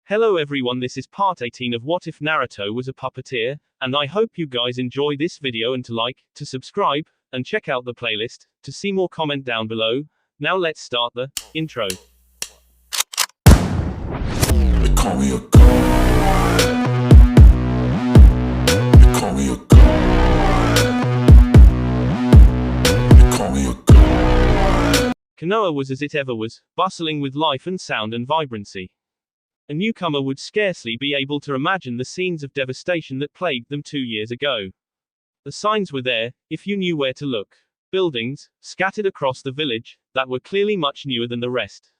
Hello everyone, this is part 18 of What If Naruto Was a Puppeteer, and I hope you guys enjoy this video and to like, to subscribe, and check out the playlist, to see more comment down below. Now let's start the intro. They call me a god. They call me a god. They call me a god. Konoha was as it ever was, bustling with life and sound and vibrancy. A newcomer would scarcely be able to imagine the scenes of devastation that plagued them 2 years ago. The signs were there, if you knew where to look. Buildings, scattered across the village, that were clearly much newer than the rest.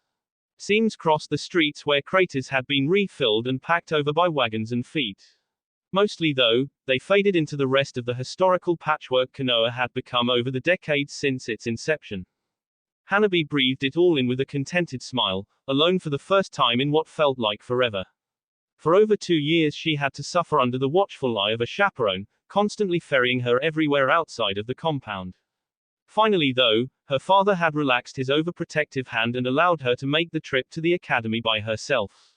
Seams crossed the streets where craters had been refilled and packed over by wagons and feet. Mostly though, they faded into the rest of the historical patchwork Konoha had become over the decades since its inception. Hanabi breathed it all in with a contented smile, alone for the first time in what felt like forever. For over 2 years she had to suffer under the watchful eye of a chaperone, constantly ferrying her everywhere outside of the compound. Finally though, her father had relaxed his overprotective hand and allowed her to make the trip to the academy by herself.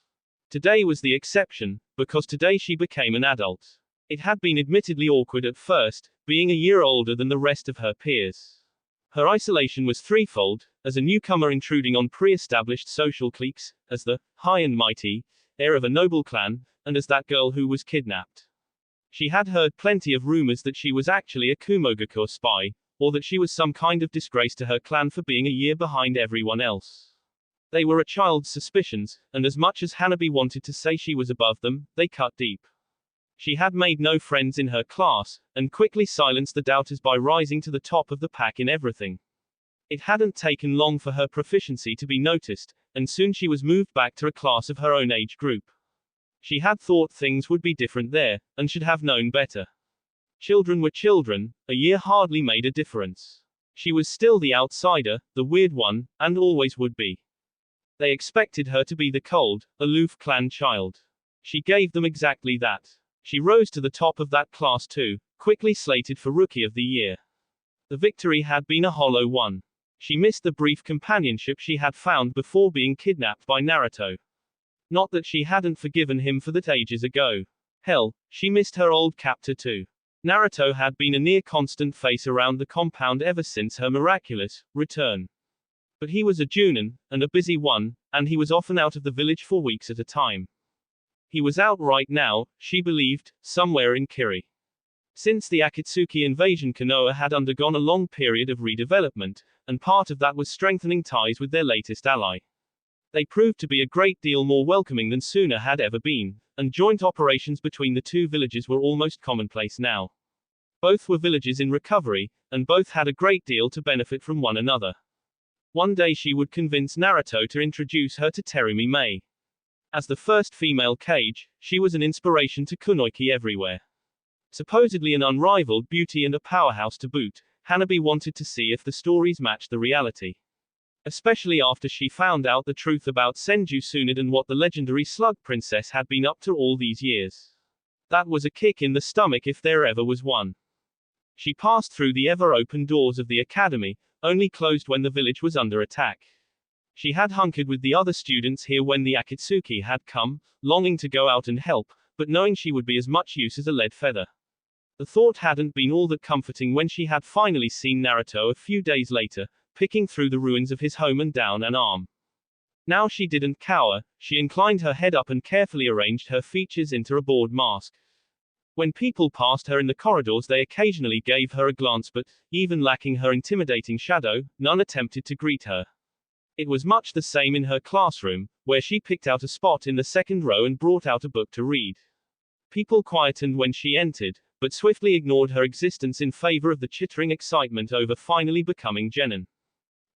Today was the exception, because today she became an adult. It had been admittedly awkward at first, being a year older than the rest of her peers. Her isolation was threefold, as a newcomer intruding on pre-established social cliques, as the high and mighty heir of a noble clan, and as that girl who was kidnapped. She had heard plenty of rumors that she was actually a Kumogakure spy, or that she was some kind of disgrace to her clan for being a year behind everyone else. They were a child's suspicions, and as much as Hanabi wanted to say she was above them, they cut deep. She had made no friends in her class, and quickly silenced the doubters by rising to the top of the pack in everything. It hadn't taken long for her proficiency to be noticed, and soon she was moved back to a class of her own age group. She had thought things would be different there, and should have known better. Children were children, a year hardly made a difference. She was still the outsider, the weird one, and always would be. They expected her to be the cold, aloof clan child. She gave them exactly that. She rose to the top of that class too, quickly slated for Rookie of the Year. The victory had been a hollow one. She missed the brief companionship she had found before being kidnapped by Naruto. Not that she hadn't forgiven him for that ages ago. Hell, she missed her old captor too. Naruto had been a near constant face around the compound ever since her miraculous return. But he was a Junin, and a busy one, and he was often out of the village for weeks at a time. He was out right now, she believed, somewhere in Kiri. Since the Akatsuki invasion, Konoha had undergone a long period of redevelopment, and part of that was strengthening ties with their latest ally. They proved to be a great deal more welcoming than Suna had ever been, and joint operations between the two villages were almost commonplace now. Both were villages in recovery, and both had a great deal to benefit from one another. One day she would convince Naruto to introduce her to Terumi Mei. As the first female Kage, she was an inspiration to Kunoiki everywhere. Supposedly an unrivaled beauty and a powerhouse to boot, Hanabi wanted to see if the stories matched the reality. Especially after she found out the truth about Senju Tsunade and what the legendary Slug Princess had been up to all these years. That was a kick in the stomach if there ever was one. She passed through the ever-open doors of the academy, only closed when the village was under attack. She had hunkered with the other students here when the Akatsuki had come, longing to go out and help, but knowing she would be as much use as a lead feather. The thought hadn't been all that comforting when she had finally seen Naruto a few days later, picking through the ruins of his home and down an arm. Now she didn't cower, she inclined her head up and carefully arranged her features into a bored mask. When people passed her in the corridors they occasionally gave her a glance, but, even lacking her intimidating shadow, none attempted to greet her. It was much the same in her classroom, where she picked out a spot in the second row and brought out a book to read. People quietened when she entered, but swiftly ignored her existence in favor of the chittering excitement over finally becoming genin.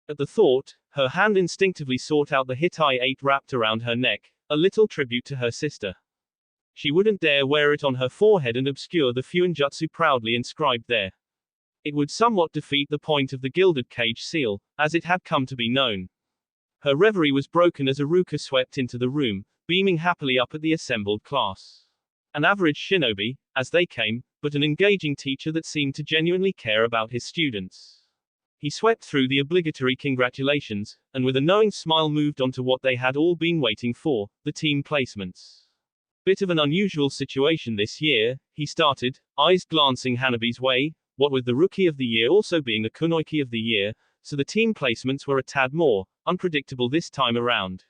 At the thought, her hand instinctively sought out the Hitai 8 wrapped around her neck, a little tribute to her sister. She wouldn't dare wear it on her forehead and obscure the Fuinjutsu proudly inscribed there. It would somewhat defeat the point of the gilded cage seal, as it had come to be known. Her reverie was broken as Iruka swept into the room, beaming happily up at the assembled class. An average shinobi, as they came, but an engaging teacher that seemed to genuinely care about his students. He swept through the obligatory congratulations, and with a knowing smile moved on to what they had all been waiting for, the team placements. Bit of an unusual situation this year, he started, eyes glancing Hanabi's way, what with the Rookie of the Year also being the Kunoichi of the Year, so the team placements were a tad more unpredictable this time around.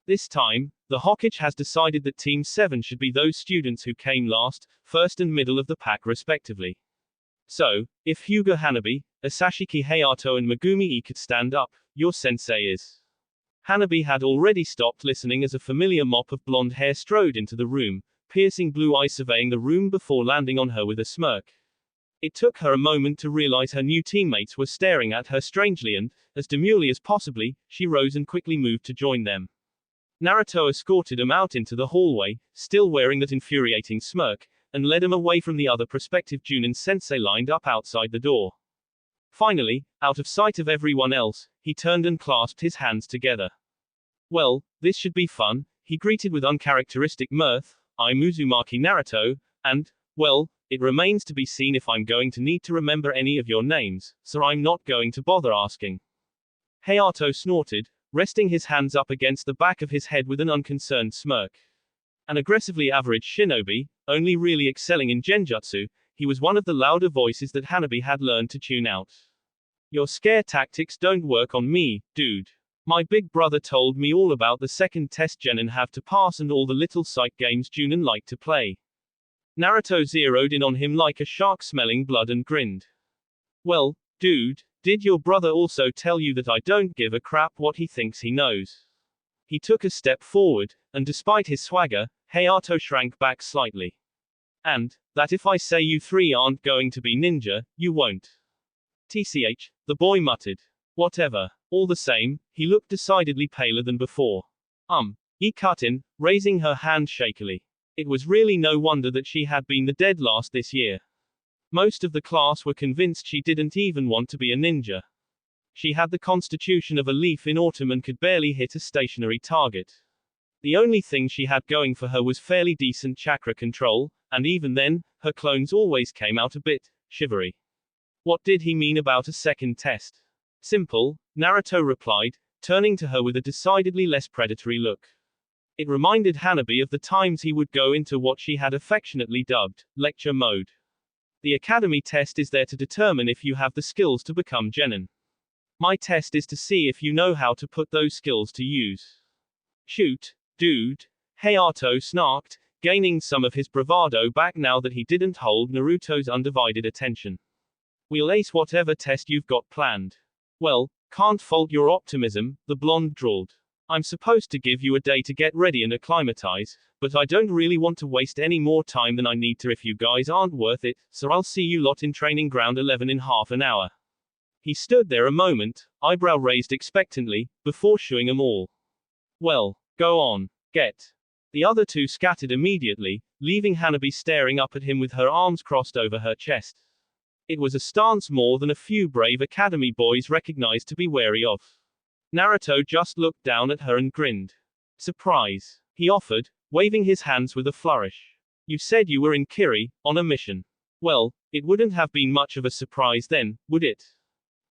This time, the Hokage has decided that Team 7 should be those students who came last, first and middle of the pack respectively. So, if Hyuga Hanabi, Asashiki Hayato and Megumi E could stand up, your sensei is. Hanabi had already stopped listening as a familiar mop of blonde hair strode into the room, piercing blue eyes surveying the room before landing on her with a smirk. It took her a moment to realize her new teammates were staring at her strangely and, as demurely as possibly, she rose and quickly moved to join them. Naruto escorted him out into the hallway, still wearing that infuriating smirk, and led him away from the other prospective Junin sensei lined up outside the door. Finally, out of sight of everyone else, he turned and clasped his hands together. Well, this should be fun, he greeted with uncharacteristic mirth. I'm Uzumaki Naruto, and, well, it remains to be seen if I'm going to need to remember any of your names, so I'm not going to bother asking. Hayato snorted, resting his hands up against the back of his head with an unconcerned smirk. An aggressively average shinobi, only really excelling in genjutsu, he was one of the louder voices that Hanabi had learned to tune out. Your scare tactics don't work on me, dude. My big brother told me all about the second test Genin have to pass and all the little psych games Junin like to play. Naruto zeroed in on him like a shark smelling blood and grinned. Well, dude, did your brother also tell you that I don't give a crap what he thinks he knows? He took a step forward, and despite his swagger, Hayato shrank back slightly. And, that if I say you three aren't going to be ninja, you won't. TCH, the boy muttered. Whatever. All the same, he looked decidedly paler than before. He cut in, raising her hand shakily. It was really no wonder that she had been the dead last this year. Most of the class were convinced she didn't even want to be a ninja. She had the constitution of a leaf in autumn and could barely hit a stationary target. The only thing she had going for her was fairly decent chakra control, and even then, her clones always came out a bit shivery. What did he mean about a second test? Simple, Naruto replied, turning to her with a decidedly less predatory look. It reminded Hanabi of the times he would go into what she had affectionately dubbed lecture mode. The academy test is there to determine if you have the skills to become genin. My test is to see if you know how to put those skills to use. Shoot, dude, Hayato snarked, gaining some of his bravado back now that he didn't hold Naruto's undivided attention. We'll ace whatever test you've got planned. Well, can't fault your optimism, the blonde drawled. I'm supposed to give you a day to get ready and acclimatize, but I don't really want to waste any more time than I need to if you guys aren't worth it, so I'll see you lot in training ground 11 in half an hour. He stood there a moment, eyebrow raised expectantly, before shooing them all. Well, go on, get. The other two scattered immediately, leaving Hanabi staring up at him with her arms crossed over her chest. It was a stance more than a few brave academy boys recognized to be wary of. Naruto just looked down at her and grinned. Surprise, he offered, waving his hands with a flourish. You said you were in Kiri, on a mission. Well, it wouldn't have been much of a surprise then, would it?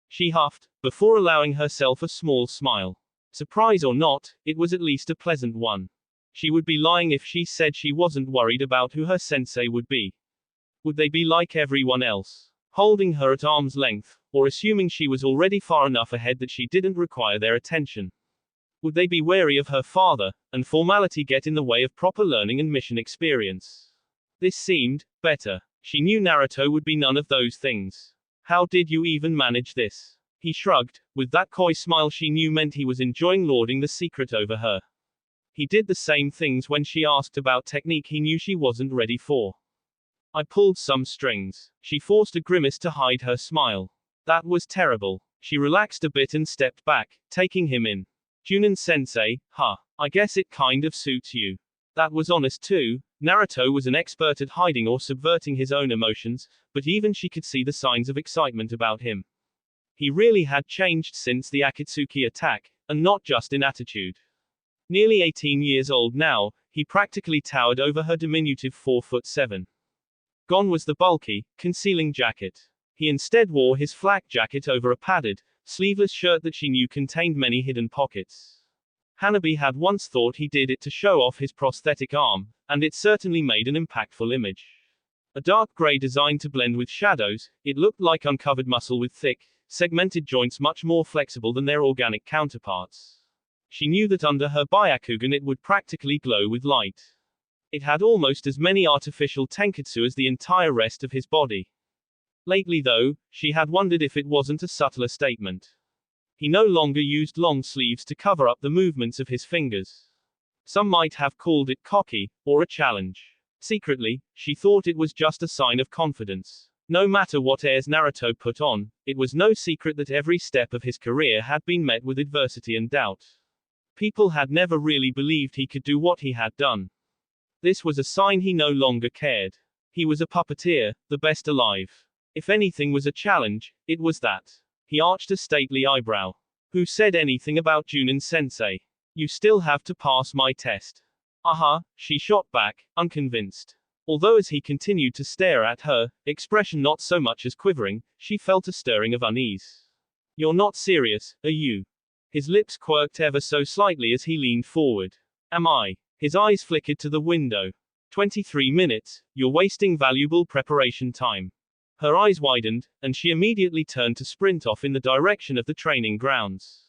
She huffed, before allowing herself a small smile. Surprise or not, it was at least a pleasant one. She would be lying if she said she wasn't worried about who her sensei would be. Would they be like everyone else? Holding her at arm's length, or assuming she was already far enough ahead that she didn't require their attention? Would they be wary of her father, and formality get in the way of proper learning and mission experience? This seemed better. She knew Naruto would be none of those things. How did you even manage this? He shrugged, with that coy smile she knew meant he was enjoying lording the secret over her. He did the same things when she asked about technique he knew she wasn't ready for. I pulled some strings. She forced a grimace to hide her smile. That was terrible. She relaxed a bit and stepped back, taking him in. Junin sensei, huh, I guess it kind of suits you. That was honest too. Naruto was an expert at hiding or subverting his own emotions, but even she could see the signs of excitement about him. He really had changed since the Akatsuki attack, and not just in attitude. Nearly 18 years old now, he practically towered over her diminutive 4'7". Gone was the bulky, concealing jacket. He instead wore his flak jacket over a padded, sleeveless shirt that she knew contained many hidden pockets. Hanabi had once thought he did it to show off his prosthetic arm, and it certainly made an impactful image. A dark gray design to blend with shadows, it looked like uncovered muscle with thick, segmented joints much more flexible than their organic counterparts. She knew that under her Byakugan it would practically glow with light. It had almost as many artificial tenketsu as the entire rest of his body. Lately though, she had wondered if it wasn't a subtler statement. He no longer used long sleeves to cover up the movements of his fingers. Some might have called it cocky, or a challenge. Secretly, she thought it was just a sign of confidence. No matter what airs Naruto put on, it was no secret that every step of his career had been met with adversity and doubt. People had never really believed he could do what he had done. This was a sign he no longer cared. He was a puppeteer, the best alive. If anything was a challenge, it was that. He arched a stately eyebrow. Who said anything about Junin-sensei? You still have to pass my test. She shot back, unconvinced. Although as he continued to stare at her, expression not so much as quivering, she felt a stirring of unease. You're not serious, are you? His lips quirked ever so slightly as he leaned forward. Am I? His eyes flickered to the window. 23 minutes, you're wasting valuable preparation time. Her eyes widened, and she immediately turned to sprint off in the direction of the training grounds.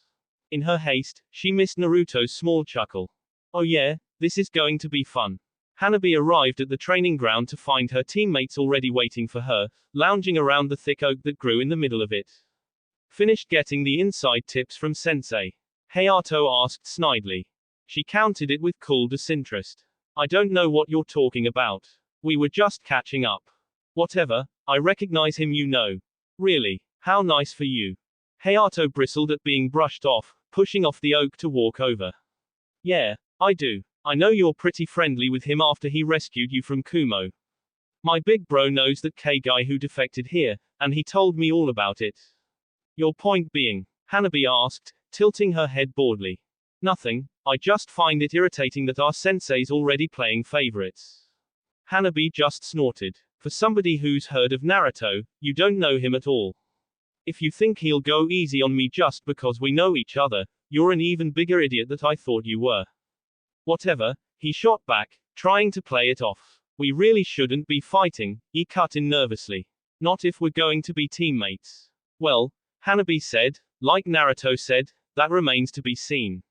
In her haste, she missed Naruto's small chuckle. Oh yeah, this is going to be fun. Hanabi arrived at the training ground to find her teammates already waiting for her, lounging around the thick oak that grew in the middle of it. Finished getting the inside tips from sensei? Hayato asked snidely. She countered it with cool disinterest. I don't know what you're talking about. We were just catching up. Whatever, I recognize him, you know. Really? How nice for you. Hayato bristled at being brushed off, pushing off the oak to walk over. Yeah, I do. I know you're pretty friendly with him after he rescued you from Kumo. My big bro knows that K-guy who defected here, and he told me all about it. Your point being? Hanabi asked, tilting her head boredly. Nothing, I just find it irritating that our sensei's already playing favorites. Hanabi just snorted. For somebody who's heard of Naruto, you don't know him at all. If you think he'll go easy on me just because we know each other, you're an even bigger idiot than I thought you were. Whatever, he shot back, trying to play it off. We really shouldn't be fighting, he cut in nervously. Not if we're going to be teammates. Well, Hanabi said, like Naruto said, that remains to be seen.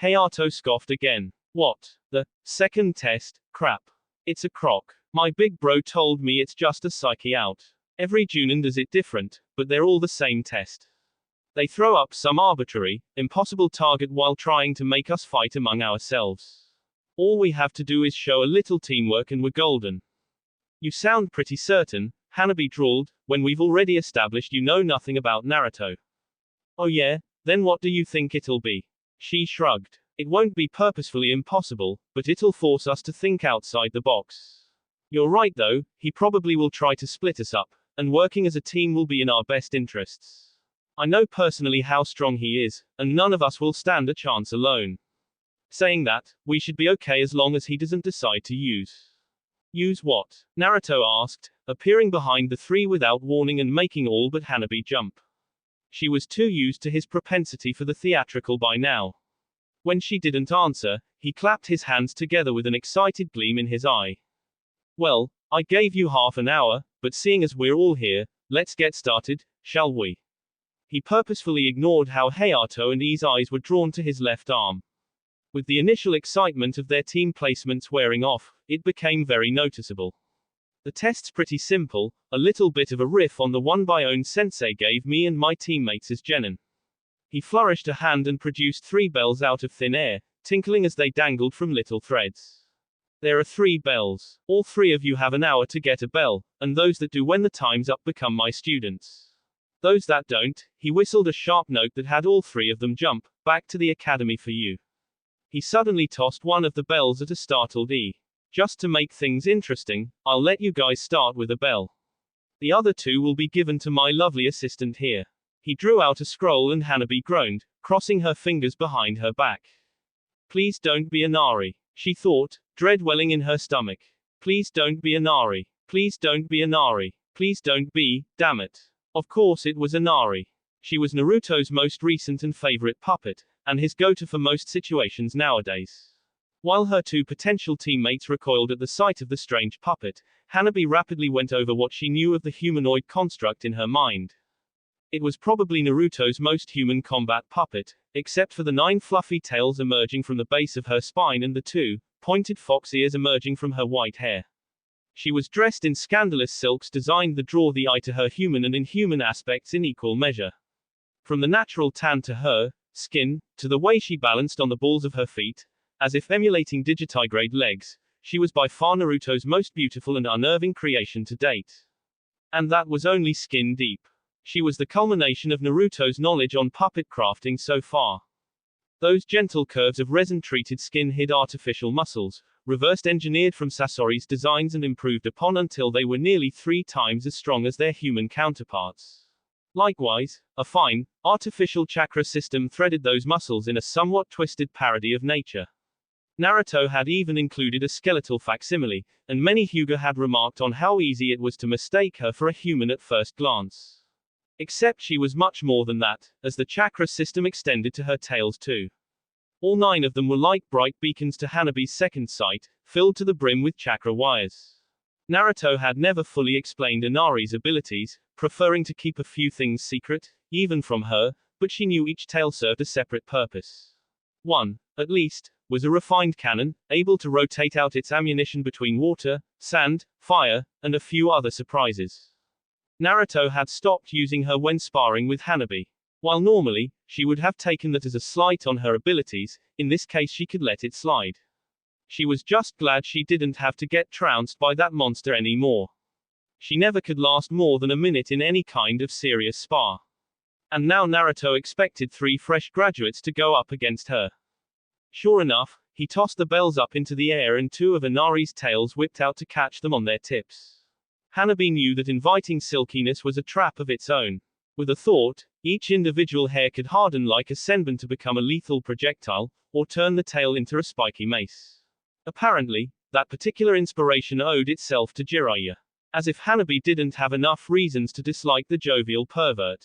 Hayato scoffed again. What? The second test? Crap. It's a crock. My big bro told me it's just a psyche out. Every Junin does it different, but they're all the same test. They throw up some arbitrary, impossible target while trying to make us fight among ourselves. All we have to do is show a little teamwork and we're golden. You sound pretty certain, Hanabi drawled, when we've already established you know nothing about Naruto. Oh yeah? Then what do you think it'll be? She shrugged. It won't be purposefully impossible, but it'll force us to think outside the box. You're right though, he probably will try to split us up, and working as a team will be in our best interests. I know personally how strong he is, and none of us will stand a chance alone. Saying that, we should be okay as long as he doesn't decide to use. Use what? Naruto asked, appearing behind the three without warning and making all but Hanabi jump. She was too used to his propensity for the theatrical by now. When she didn't answer, he clapped his hands together with an excited gleam in his eye. Well, I gave you half an hour, but seeing as we're all here, let's get started, shall we? He purposefully ignored how Hayato and I's eyes were drawn to his left arm. With the initial excitement of their team placements wearing off, it became very noticeable. The test's pretty simple, a little bit of a riff on the one Bion Sensei gave me and my teammates as genin. He flourished a hand and produced 3 bells out of thin air, tinkling as they dangled from little threads. There are 3 bells. All 3 of you have an hour to get a bell, and those that do when the time's up become my students. Those that don't, he whistled a sharp note that had all 3 of them jump, back to the academy for you. He suddenly tossed one of the bells at a startled E. Just to make things interesting, I'll let you guys start with a bell. The other 2 will be given to my lovely assistant here. He drew out a scroll and Hanabi groaned, crossing her fingers behind her back. Please don't be Inari, she thought, dread welling in her stomach. Please don't be Inari. Please don't be Inari. Please don't be, damn it. Of course it was Inari. She was Naruto's most recent and favorite puppet, and his go-to for most situations nowadays. While her two potential teammates recoiled at the sight of the strange puppet, Hanabi rapidly went over what she knew of the humanoid construct in her mind. It was probably Naruto's most human combat puppet, except for the 9 fluffy tails emerging from the base of her spine and the 2 pointed fox ears emerging from her white hair. She was dressed in scandalous silks designed to draw the eye to her human and inhuman aspects in equal measure. From the natural tan to her skin, to the way she balanced on the balls of her feet, as if emulating digitigrade legs, she was by far Naruto's most beautiful and unnerving creation to date. And that was only skin deep. She was the culmination of Naruto's knowledge on puppet crafting so far. Those gentle curves of resin-treated skin hid artificial muscles, reversed engineered from Sasori's designs and improved upon until they were nearly 3 times as strong as their human counterparts. Likewise, a fine, artificial chakra system threaded those muscles in a somewhat twisted parody of nature. Naruto had even included a skeletal facsimile, and many Hyuga had remarked on how easy it was to mistake her for a human at first glance. Except she was much more than that, as the chakra system extended to her tails too. All 9 of them were like bright beacons to Hanabi's second sight, filled to the brim with chakra wires. Naruto had never fully explained Inari's abilities, preferring to keep a few things secret, even from her, but she knew each tail served a separate purpose. One, at least, was a refined cannon, able to rotate out its ammunition between water, sand, fire, and a few other surprises. Naruto had stopped using her when sparring with Hanabi. While normally, she would have taken that as a slight on her abilities, in this case she could let it slide. She was just glad she didn't have to get trounced by that monster anymore. She never could last more than a minute in any kind of serious spar. And now Naruto expected 3 fresh graduates to go up against her. Sure enough, he tossed the bells up into the air and 2 of Inari's tails whipped out to catch them on their tips. Hanabi knew that inviting silkiness was a trap of its own. With a thought, each individual hair could harden like a senbon to become a lethal projectile, or turn the tail into a spiky mace. Apparently, that particular inspiration owed itself to Jiraiya. As if Hanabi didn't have enough reasons to dislike the jovial pervert.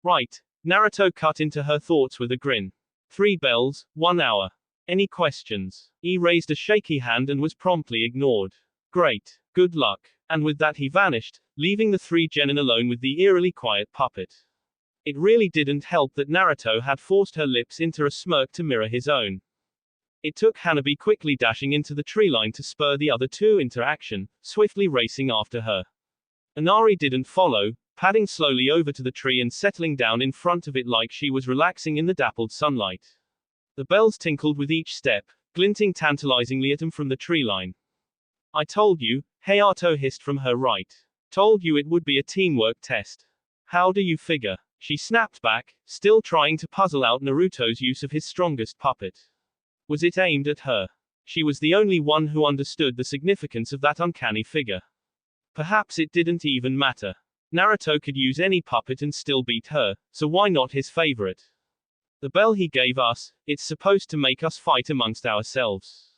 Right, Naruto cut into her thoughts with a grin. 3 bells, 1 hour. Any questions? He raised a shaky hand and was promptly ignored. Great. Good luck. And with that he vanished, leaving the 3 genin alone with the eerily quiet puppet. It really didn't help that Naruto had forced her lips into a smirk to mirror his own. It took Hanabi quickly dashing into the tree line to spur the other 2 into action, swiftly racing after her. Inari didn't follow, padding slowly over to the tree and settling down in front of it like she was relaxing in the dappled sunlight. The bells tinkled with each step, glinting tantalizingly at him from the tree line. I told you, Hayato hissed from her right. Told you it would be a teamwork test. How do you figure? She snapped back, still trying to puzzle out Naruto's use of his strongest puppet. Was it aimed at her? She was the only one who understood the significance of that uncanny figure. Perhaps it didn't even matter. Naruto could use any puppet and still beat her, so why not his favorite? The bell he gave us, it's supposed to make us fight amongst ourselves.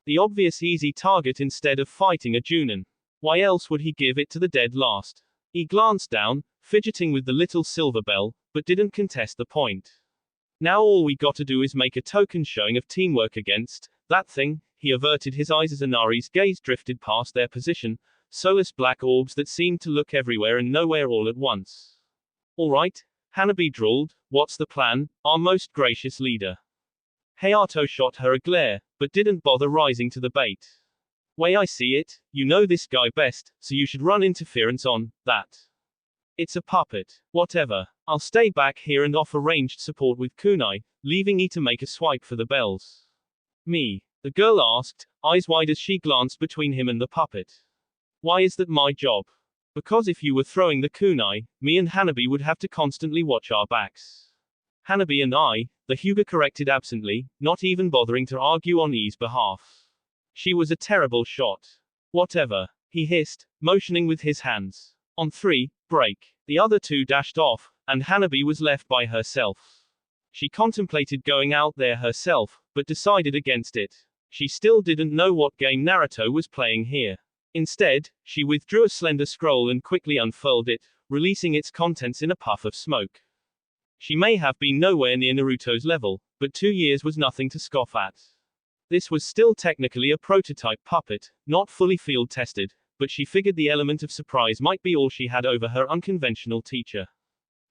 The obvious easy target instead of fighting a Junin. Why else would he give it to the dead last? He glanced down, fidgeting with the little silver bell, but didn't contest the point. Now all we got to do is make a token showing of teamwork against that thing. He averted his eyes as Inari's gaze drifted past their position, soulless black orbs that seemed to look everywhere and nowhere all at once. All right, Hanabi drawled, what's the plan, our most gracious leader? Hayato shot her a glare, but didn't bother rising to the bait. Way I see it, you know this guy best, so you should run interference on that. It's a puppet. Whatever. I'll stay back here and offer ranged support with kunai, leaving E to make a swipe for the bells. Me? The girl asked, eyes wide as she glanced between him and the puppet. Why is that my job? Because if you were throwing the kunai, me and Hanabi would have to constantly watch our backs. Hanabi and I, the Hyuga corrected absently, not even bothering to argue on E's behalf. She was a terrible shot. Whatever. He hissed, motioning with his hands. On 3, break. The other 2 dashed off, and Hanabi was left by herself. She contemplated going out there herself, but decided against it. She still didn't know what game Naruto was playing here. Instead, she withdrew a slender scroll and quickly unfurled it, releasing its contents in a puff of smoke. She may have been nowhere near Naruto's level, but 2 years was nothing to scoff at. This was still technically a prototype puppet, not fully field tested, but she figured the element of surprise might be all she had over her unconventional teacher.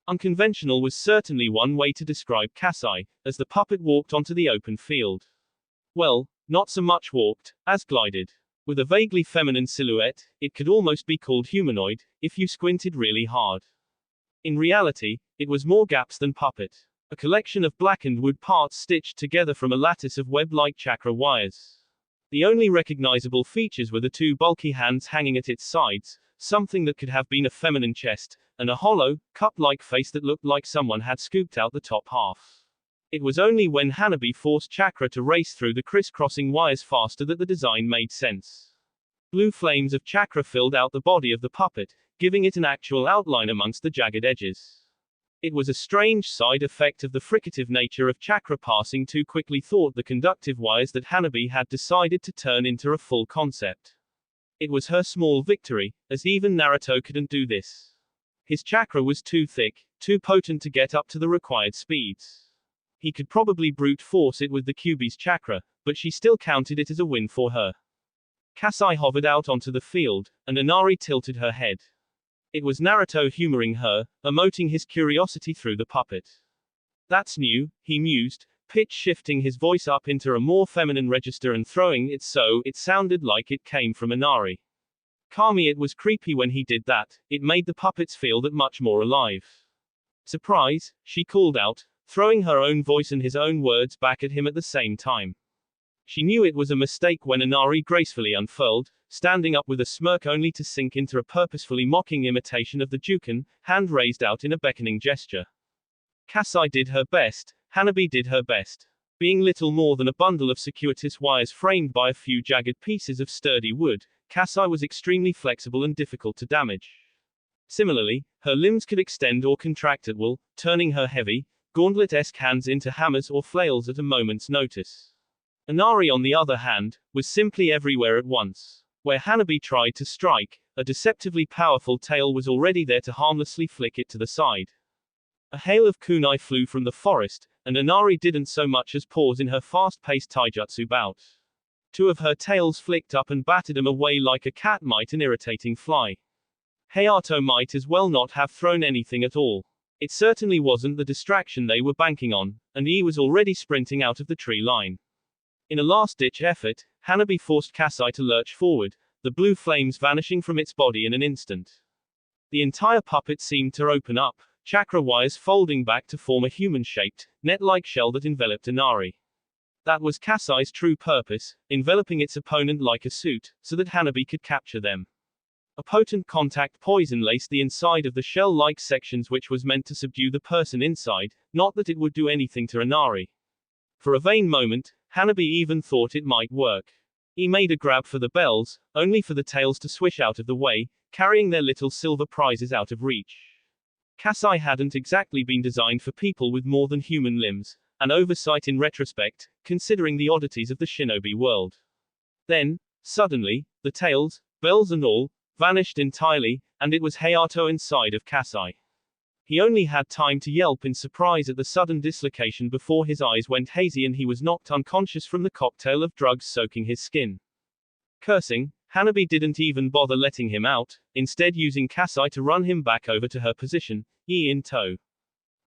Unconventional was certainly one way to describe Kasai, as the puppet walked onto the open field. Well, not so much walked, as glided. With a vaguely feminine silhouette, it could almost be called humanoid, if you squinted really hard. In reality, it was more gaps than puppet. A collection of blackened wood parts stitched together from a lattice of web-like chakra wires. The only recognizable features were the 2 bulky hands hanging at its sides, something that could have been a feminine chest, and a hollow, cup-like face that looked like someone had scooped out the top half. It was only when Hanabi forced chakra to race through the crisscrossing wires faster that the design made sense. Blue flames of chakra filled out the body of the puppet, giving it an actual outline amongst the jagged edges. It was a strange side effect of the fricative nature of chakra passing too quickly, thought the conductive wires that Hanabi had decided to turn into a full concept. It was her small victory, as even Naruto couldn't do this. His chakra was too thick, too potent to get up to the required speeds. He could probably brute force it with the Kyuubi's chakra, but she still counted it as a win for her. Kasai hovered out onto the field, and Inari tilted her head. It was Naruto humoring her, emoting his curiosity through the puppet. That's new, he mused, pitch shifting his voice up into a more feminine register and throwing it so it sounded like it came from Inari. Kami, it was creepy when he did that, it made the puppets feel that much more alive. Surprise, she called out, throwing her own voice and his own words back at him at the same time. She knew it was a mistake when Inari gracefully unfurled, standing up with a smirk only to sink into a purposefully mocking imitation of the Juken, hand raised out in a beckoning gesture. Kasai did her best, Hanabi did her best. Being little more than a bundle of circuitous wires framed by a few jagged pieces of sturdy wood, Kasai was extremely flexible and difficult to damage. Similarly, her limbs could extend or contract at will, turning her heavy, gauntlet-esque hands into hammers or flails at a moment's notice. Inari, on the other hand, was simply everywhere at once. Where Hanabi tried to strike, a deceptively powerful tail was already there to harmlessly flick it to the side. A hail of kunai flew from the forest, and Inari didn't so much as pause in her fast-paced taijutsu bout. 2 of her tails flicked up and batted him away like a cat might an irritating fly. Hayato might as well not have thrown anything at all. It certainly wasn't the distraction they were banking on, and he was already sprinting out of the tree line. In a last-ditch effort, Hanabi forced Kasai to lurch forward, the blue flames vanishing from its body in an instant. The entire puppet seemed to open up, chakra wires folding back to form a human-shaped, net-like shell that enveloped Inari. That was Kasai's true purpose, enveloping its opponent like a suit, so that Hanabi could capture them. A potent contact poison laced the inside of the shell-like sections, which was meant to subdue the person inside, not that it would do anything to Inari. For a vain moment, Hanabi even thought it might work. He made a grab for the bells, only for the tails to swish out of the way, carrying their little silver prizes out of reach. Kasai hadn't exactly been designed for people with more than human limbs, an oversight in retrospect, considering the oddities of the shinobi world. Then, suddenly, the tails, bells and all, vanished entirely, and it was Hayato inside of Kasai. He only had time to yelp in surprise at the sudden dislocation before his eyes went hazy and he was knocked unconscious from the cocktail of drugs soaking his skin. Cursing, Hanabi didn't even bother letting him out, instead using Kasai to run him back over to her position, in tow.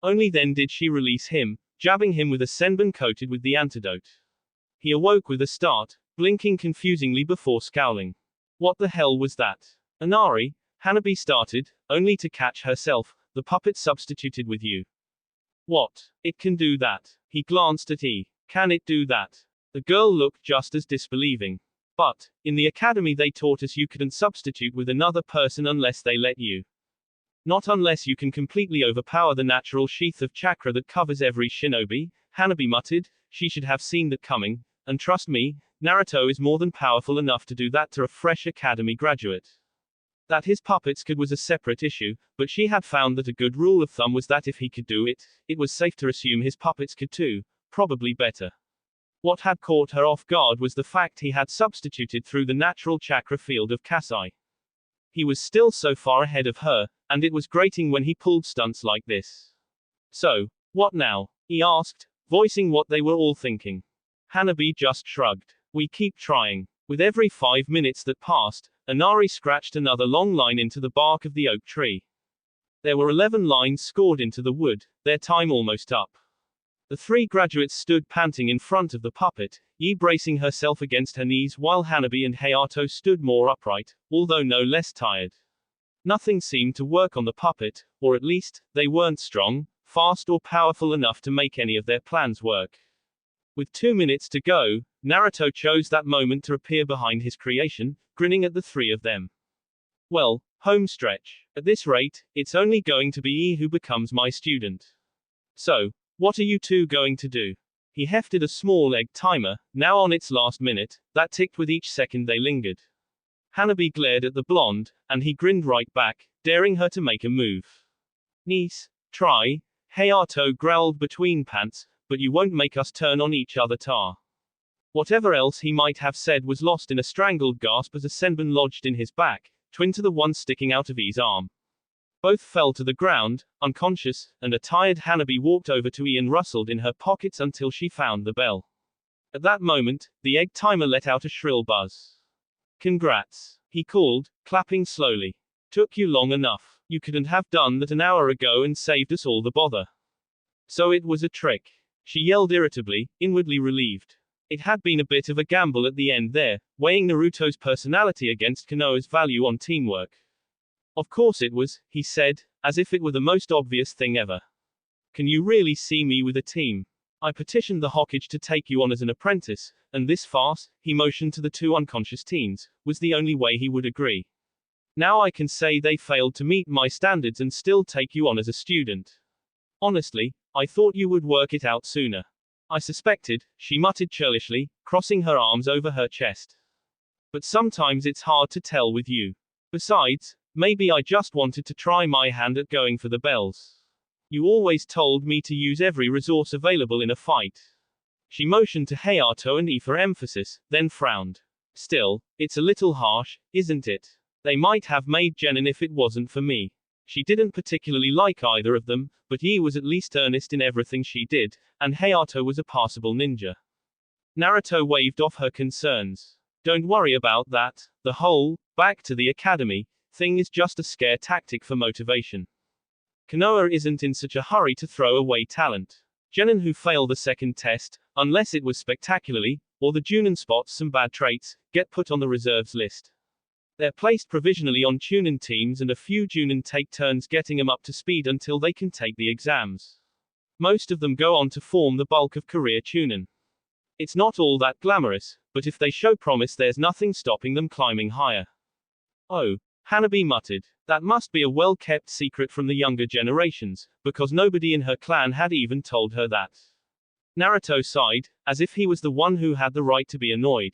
Only then did she release him, jabbing him with a senbon coated with the antidote. He awoke with a start, blinking confusingly before scowling. What the hell was that? Inari, Hanabi started, only to catch herself. The puppet substituted with you. What? It can do that. He glanced at E. Can it do that? The girl looked just as disbelieving. But, in the academy they taught us you couldn't substitute with another person unless they let you. Not unless you can completely overpower the natural sheath of chakra that covers every shinobi, Hanabi muttered. She should have seen that coming, and trust me, Naruto is more than powerful enough to do that to a fresh academy graduate. That his puppets could was a separate issue, but she had found that a good rule of thumb was that if he could do it, it was safe to assume his puppets could too, probably better. What had caught her off guard was the fact he had substituted through the natural chakra field of Kasai. He was still so far ahead of her, and it was grating when he pulled stunts like this. So, what now? He asked, voicing what they were all thinking. Hanabi just shrugged. We keep trying. With every 5 minutes that passed, Inari scratched another long line into the bark of the oak tree. There were 11 lines scored into the wood, their time almost up. The 3 graduates stood panting in front of the puppet, Yi bracing herself against her knees while Hanabi and Hayato stood more upright, although no less tired. Nothing seemed to work on the puppet, or at least, they weren't strong, fast or powerful enough to make any of their plans work. With 2 minutes to go, Naruto chose that moment to appear behind his creation, grinning at the 3 of them. Well, home stretch. At this rate, it's only going to be Yi who becomes my student. So, what are you two going to do? He hefted a small egg timer, now on its last minute, that ticked with each second they lingered. Hanabi glared at the blonde, and he grinned right back, daring her to make a move. Niece, try, Hayato growled between pants, but you won't make us turn on each other, tar. Whatever else he might have said was lost in a strangled gasp as a senbon lodged in his back, twin to the one sticking out of I's arm. Both fell to the ground, unconscious, and a tired Hanabi walked over to I and rustled in her pockets until she found the bell. At that moment, the egg timer let out a shrill buzz. Congrats, he called, clapping slowly. Took you long enough. You couldn't have done that an hour ago and saved us all the bother. So it was a trick. She yelled irritably, inwardly relieved. It had been a bit of a gamble at the end there, weighing Naruto's personality against Konoha's value on teamwork. Of course it was, he said, as if it were the most obvious thing ever. Can you really see me with a team? I petitioned the Hokage to take you on as an apprentice, and this farce, he motioned to the 2 unconscious teens, was the only way he would agree. Now I can say they failed to meet my standards and still take you on as a student. Honestly, I thought you would work it out sooner. I suspected, she muttered churlishly, crossing her arms over her chest. But sometimes it's hard to tell with you. Besides, maybe I just wanted to try my hand at going for the bells. You always told me to use every resource available in a fight. She motioned to Hayato and I for emphasis, then frowned. Still, it's a little harsh, isn't it? They might have made Genin if it wasn't for me. She didn't particularly like either of them, but Yi was at least earnest in everything she did, and Hayato was a passable ninja. Naruto waved off her concerns. Don't worry about that, the whole, back to the academy, thing is just a scare tactic for motivation. Konoha isn't in such a hurry to throw away talent. Genin who fail the second test, unless it was spectacularly, or the Junin spots some bad traits, get put on the reserves list. They're placed provisionally on Chunin teams and a few Junin take turns getting them up to speed until they can take the exams. Most of them go on to form the bulk of career Chunin. It's not all that glamorous, but if they show promise there's nothing stopping them climbing higher. Oh, Hanabi muttered. That must be a well-kept secret from the younger generations, because nobody in her clan had even told her that. Naruto sighed, as if he was the one who had the right to be annoyed.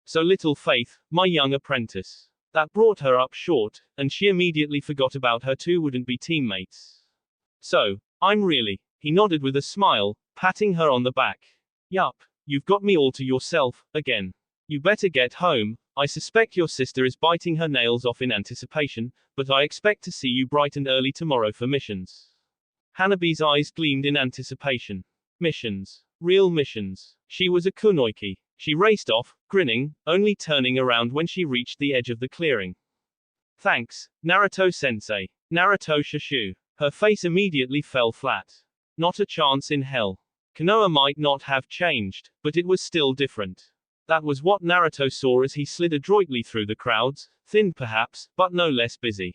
So little faith, my young apprentice. That brought her up short, and she immediately forgot about her 2 wouldn't-be teammates. So, I'm really. He nodded with a smile, patting her on the back. Yup, you've got me all to yourself, again. You better get home. I suspect your sister is biting her nails off in anticipation, but I expect to see you bright and early tomorrow for missions. Hanabi's eyes gleamed in anticipation. Missions. Real missions. She was a kunoichi. She raced off, grinning, only turning around when she reached the edge of the clearing. Thanks, Naruto-sensei. Naruto Shushu. Her face immediately fell flat. Not a chance in hell. Konoha might not have changed, but it was still different. That was what Naruto saw as he slid adroitly through the crowds, thin perhaps, but no less busy.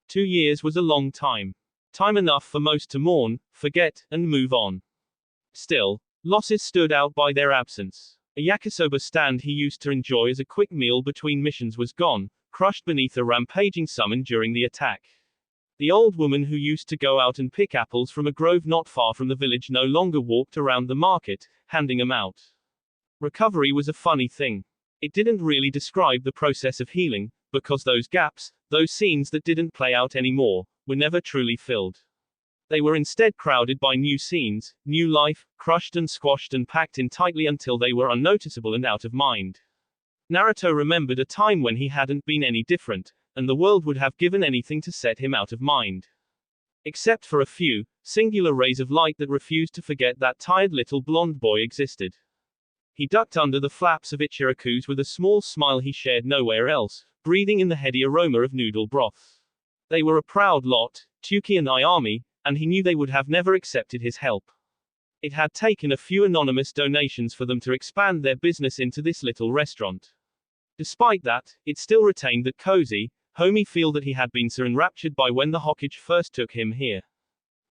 2 years was a long time. Time enough for most to mourn, forget, and move on. Still, losses stood out by their absence. A yakisoba stand he used to enjoy as a quick meal between missions was gone, crushed beneath a rampaging summon during the attack. The old woman who used to go out and pick apples from a grove not far from the village no longer walked around the market, handing them out. Recovery was a funny thing. It didn't really describe the process of healing, because those gaps, those scenes that didn't play out anymore, were never truly filled. They were instead crowded by new scenes, new life, crushed and squashed and packed in tightly until they were unnoticeable and out of mind. Naruto remembered a time when he hadn't been any different, and the world would have given anything to set him out of mind. Except for a few, singular rays of light that refused to forget that tired little blonde boy existed. He ducked under the flaps of Ichiraku's with a small smile he shared nowhere else, breathing in the heady aroma of noodle broth. They were a proud lot, Tuki and Ayami, and he knew they would have never accepted his help. It had taken a few anonymous donations for them to expand their business into this little restaurant. Despite that, it still retained that cozy, homey feel that he had been so enraptured by when the Hokage first took him here.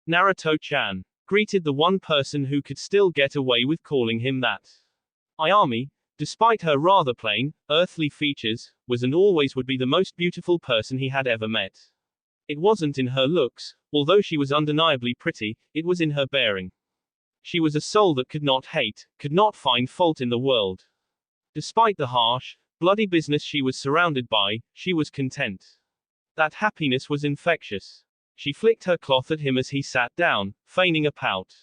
Naruto-chan greeted the one person who could still get away with calling him that. Ayami, despite her rather plain, earthly features, was and always would be the most beautiful person he had ever met. It wasn't in her looks, although she was undeniably pretty, it was in her bearing. She was a soul that could not hate, could not find fault in the world. Despite the harsh, bloody business she was surrounded by, she was content. That happiness was infectious. She flicked her cloth at him as he sat down, feigning a pout.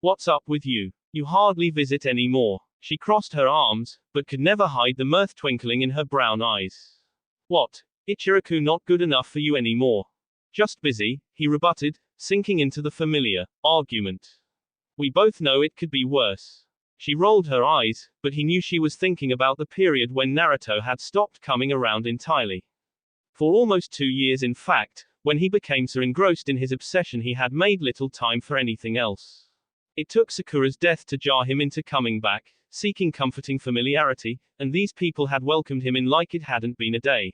What's up with you? You hardly visit anymore. She crossed her arms, but could never hide the mirth twinkling in her brown eyes. What? Ichiraku not good enough for you anymore? Just busy, he rebutted, sinking into the familiar argument. We both know it could be worse. She rolled her eyes, but he knew she was thinking about the period when Naruto had stopped coming around entirely. For almost 2 years in fact, when he became so engrossed in his obsession he had made little time for anything else. It took Sakura's death to jar him into coming back, seeking comforting familiarity, and these people had welcomed him in like it hadn't been a day.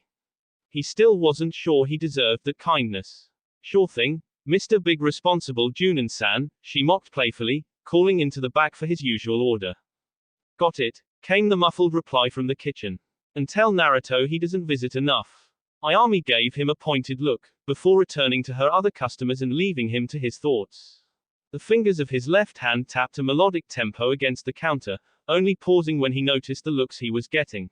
He still wasn't sure he deserved that kindness. Sure thing, Mr. Big Responsible Junin-san, she mocked playfully, calling into the back for his usual order. Got it, came the muffled reply from the kitchen. And tell Naruto he doesn't visit enough. Ayami gave him a pointed look, before returning to her other customers and leaving him to his thoughts. The fingers of his left hand tapped a melodic tempo against the counter, only pausing when he noticed the looks he was getting.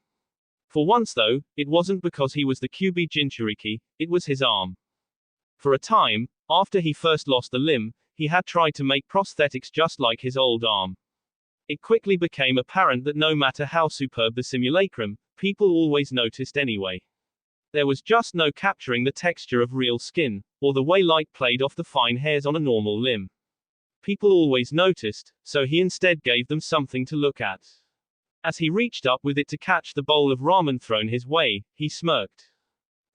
For once though, it wasn't because he was the QB Jinchuriki, it was his arm. For a time, after he first lost the limb, he had tried to make prosthetics just like his old arm. It quickly became apparent that no matter how superb the simulacrum, people always noticed anyway. There was just no capturing the texture of real skin, or the way light played off the fine hairs on a normal limb. People always noticed, so he instead gave them something to look at. As he reached up with it to catch the bowl of ramen thrown his way, he smirked.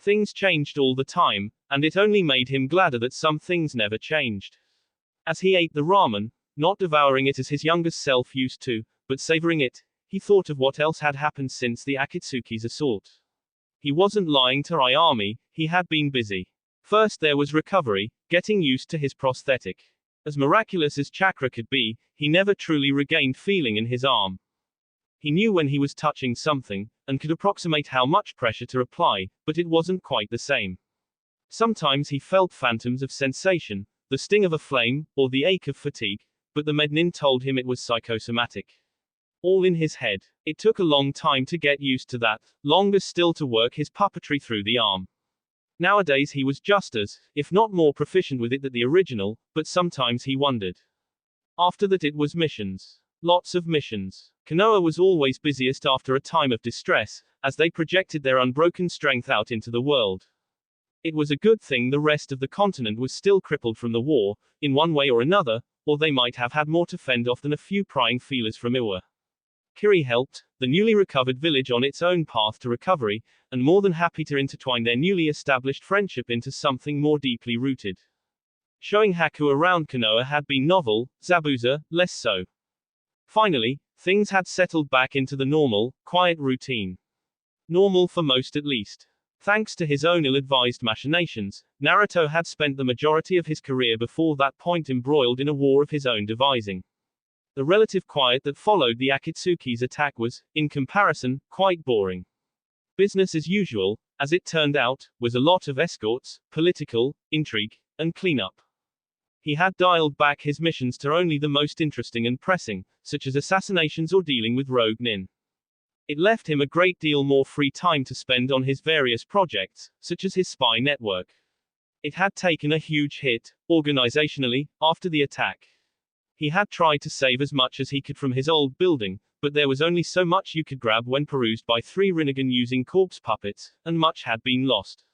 Things changed all the time, and it only made him gladder that some things never changed. As he ate the ramen, not devouring it as his younger self used to, but savoring it, he thought of what else had happened since the Akatsuki's assault. He wasn't lying to Ayami, he had been busy. First there was recovery, getting used to his prosthetic. As miraculous as chakra could be, he never truly regained feeling in his arm. He knew when he was touching something, and could approximate how much pressure to apply, but it wasn't quite the same. Sometimes he felt phantoms of sensation, the sting of a flame, or the ache of fatigue, but the mednin told him it was psychosomatic. All in his head. It took a long time to get used to that, longer still to work his puppetry through the arm. Nowadays he was just as, if not more proficient with it than the original, but sometimes he wondered. After that it was missions. Lots of missions. Konoha was always busiest after a time of distress, as they projected their unbroken strength out into the world. It was a good thing the rest of the continent was still crippled from the war, in one way or another, or they might have had more to fend off than a few prying feelers from Iwa. Kiri helped, the newly recovered village on its own path to recovery, and more than happy to intertwine their newly established friendship into something more deeply rooted. Showing Haku around Konoha had been novel, Zabuza, less so. Finally, things had settled back into the normal, quiet routine. Normal for most at least. Thanks to his own ill-advised machinations, Naruto had spent the majority of his career before that point embroiled in a war of his own devising. The relative quiet that followed the Akatsuki's attack was, in comparison, quite boring. Business as usual, as it turned out, was a lot of escorts, political, intrigue, and cleanup. He had dialed back his missions to only the most interesting and pressing, such as assassinations or dealing with rogue nin. It left him a great deal more free time to spend on his various projects, such as his spy network. It had taken a huge hit, organizationally, after the attack. He had tried to save as much as he could from his old building, but there was only so much you could grab when perused by 3 Rinnegan using corpse puppets, and much had been lost.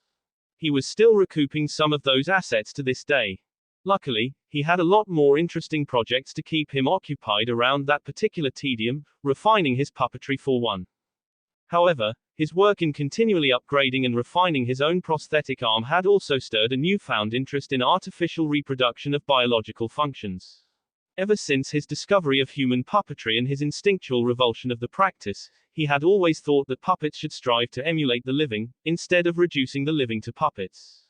He was still recouping some of those assets to this day. Luckily, he had a lot more interesting projects to keep him occupied around that particular tedium, refining his puppetry for one. However, his work in continually upgrading and refining his own prosthetic arm had also stirred a newfound interest in artificial reproduction of biological functions. Ever since his discovery of human puppetry and his instinctual revulsion of the practice, he had always thought that puppets should strive to emulate the living, instead of reducing the living to puppets.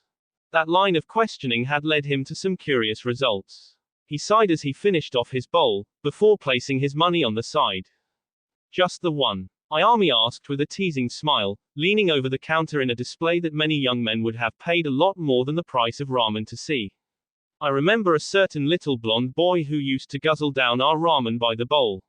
That line of questioning had led him to some curious results. He sighed as he finished off his bowl, before placing his money on the side. Just the one? Ayami asked with a teasing smile, leaning over the counter in a display that many young men would have paid a lot more than the price of ramen to see. I remember a certain little blonde boy who used to guzzle down our ramen by the bowl.